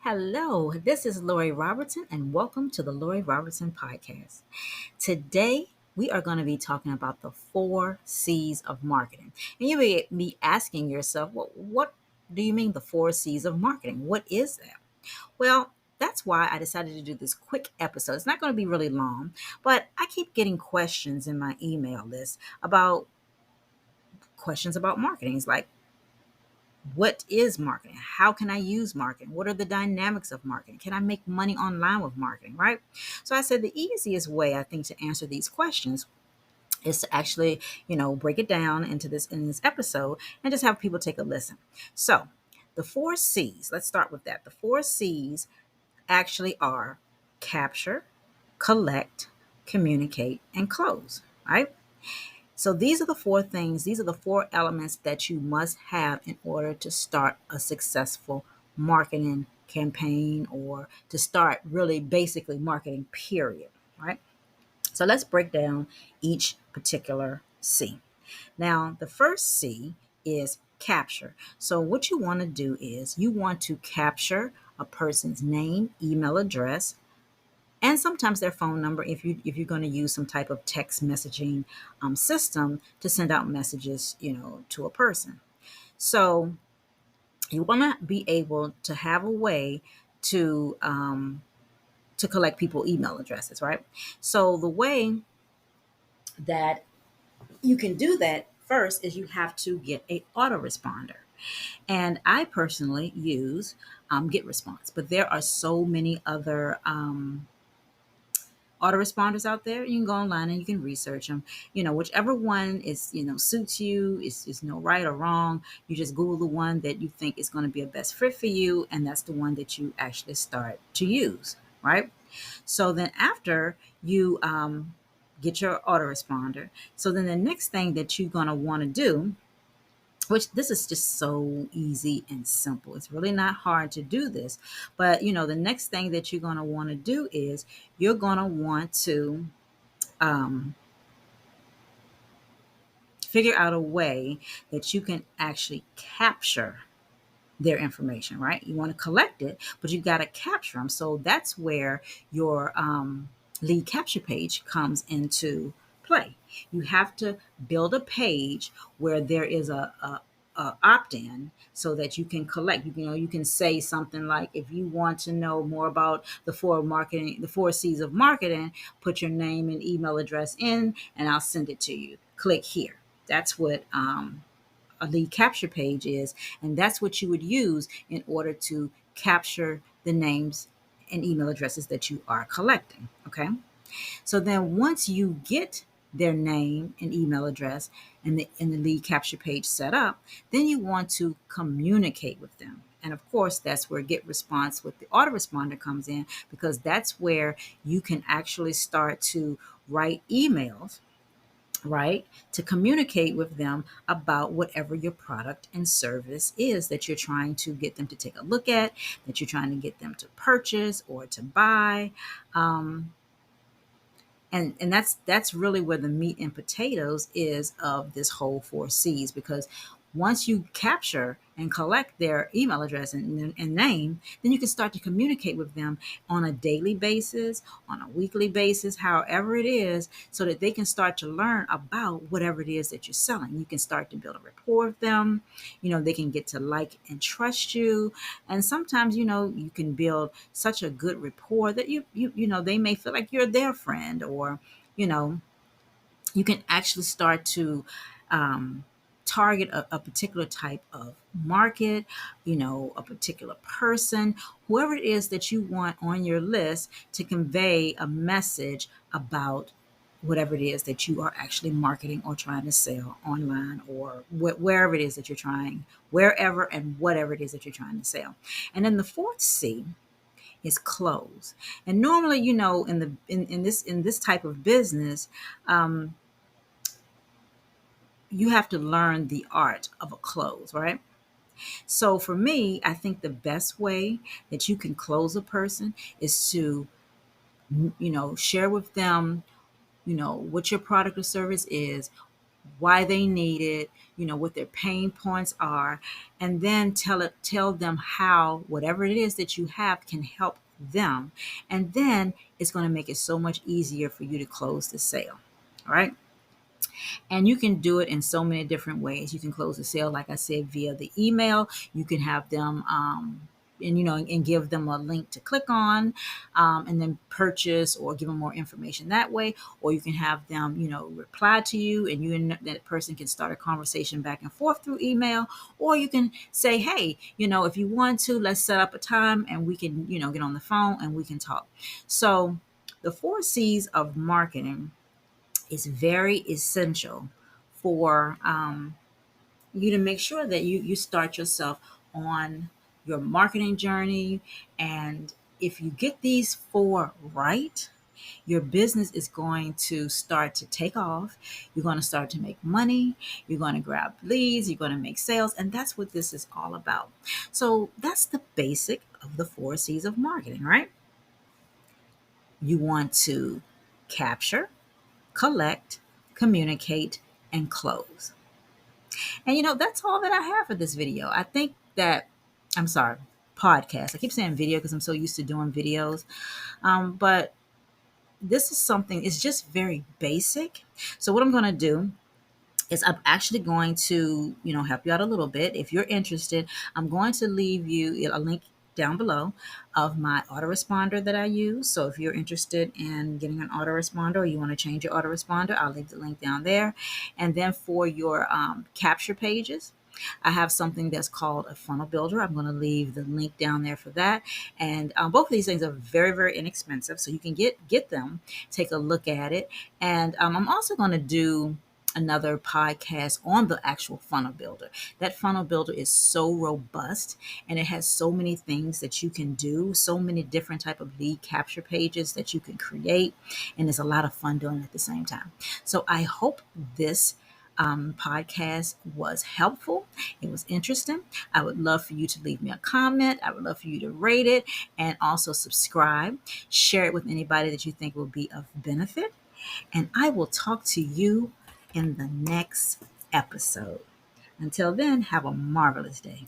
Hello, this is Lori Robertson, and welcome to the Lori Robertson Podcast. Today, we are going to be talking about the 4 C's of marketing. And you may be asking yourself, well, what do you mean the 4 C's of marketing? What is that? Well, that's why I decided to do this quick episode. It's not going to be really long, but I keep getting questions in my email list about questions about marketing. It's like, what is marketing? How can I use marketing? What are the dynamics of marketing? Can I make money online with marketing, right? So I said the easiest way I think to answer these questions is to actually, break it down into this episode and just have people take a listen. So, the 4 C's, let's start with that. The 4 C's actually are capture, collect, communicate, and close, right? So these are the four things, these are the four elements that you must have in order to start a successful marketing campaign or to start really basically marketing, period. Right? So let's break down each particular C. Now, the first C is capture. So what you want to do is you want to capture a person's name, email address, and sometimes their phone number if you're going to use some type of text messaging system to send out messages to a person. So you want to be able to have a way to collect people email addresses, right? So the way that you can do that first is you have to get a autoresponder. And I personally use GetResponse, but there are so many other autoresponders out there. You can go online and you can research them. Whichever one suits you, is no right or wrong. You just Google the one that you think is going to be a best fit for you, and that's the one that you actually start to use, right? So then after you get your autoresponder, so then the next thing that you're going to want to do, which this is just so easy and simple. It's really not hard to do this. But the next thing that you're going to want to do is you're going to want to um, figure out a way that you can actually capture their information, right? You want to collect it, but you got to capture them. So that's where your lead capture page comes into play. You have to build a page where there is a opt-in so that you can collect. You can say something like, if you want to know more about the 4 C's of marketing, put your name and email address in, and I'll send it to you. Click here. That's what a lead capture page is, and that's what you would use in order to capture the names and email addresses that you are collecting. Okay. So then once you get their name and email address and the lead capture page set up, then you want to communicate with them. And of course, that's where Get Response with the autoresponder comes in, because that's where you can actually start to write emails, right, to communicate with them about whatever your product and service is that you're trying to get them to take a look at, that you're trying to get them to purchase or to buy. Um, and that's really where the meat and potatoes is of this whole 4 C's, because once you capture and collect their email address and name, then you can start to communicate with them on a daily basis, on a weekly basis, however it is, so that they can start to learn about whatever it is that you're selling. You can start to build a rapport with them. They can get to like and trust you. And sometimes, you can build such a good rapport that they may feel like you're their friend, or, you know, you can actually start to um, target a particular type of market, a particular person, whoever it is that you want on your list to convey a message about whatever it is that you are actually marketing or trying to sell online, or wherever it is that you're trying, wherever and whatever it is that you're trying to sell. And then the fourth C is close. And normally, in this type of business, um, you have to learn the art of a close, right? So for me, I think the best way that you can close a person is to, share with them, what your product or service is, why they need it, what their pain points are, and then tell them how whatever it is that you have can help them. And then it's going to make it so much easier for you to close the sale. All right. And you can do it in so many different ways. You can close the sale, like I said, via the email. You can have them, and give them a link to click on, and then purchase or give them more information that way. Or you can have them, reply to you, and you and that person can start a conversation back and forth through email. Or you can say, hey, if you want to, let's set up a time and we can, get on the phone and we can talk. So the 4 C's of marketing is very essential for you to make sure that you start yourself on your marketing journey. And if you get these 4 right, your business is going to start to take off. You're going to start to make money. You're going to grab leads. You're going to make sales. And that's what this is all about. So that's the basic of the 4 C's of marketing, right? You want to capture, collect, communicate, and close. And that's all that I have for this video. I think that, I'm sorry, podcast. I keep saying video because I'm so used to doing videos. But this is something, it's just very basic. So what I'm going to do is I'm actually going to, help you out a little bit. If you're interested, I'm going to leave you a link down below of my autoresponder that I use. So if you're interested in getting an autoresponder or you want to change your autoresponder, I'll leave the link down there. And then for your capture pages, I have something that's called a funnel builder. I'm going to leave the link down there for that. And both of these things are very, very inexpensive. So you can get them, take a look at it. And I'm also going to do another podcast on the actual funnel builder. That funnel builder is so robust and it has so many things that you can do, so many different type of lead capture pages that you can create, and it's a lot of fun doing it at the same time. So I hope this podcast was helpful. It was interesting. I would love for you to leave me a comment. I would love for you to rate it and also subscribe. Share it with anybody that you think will be of benefit. And I will talk to you in the next episode. Until then, have a marvelous day.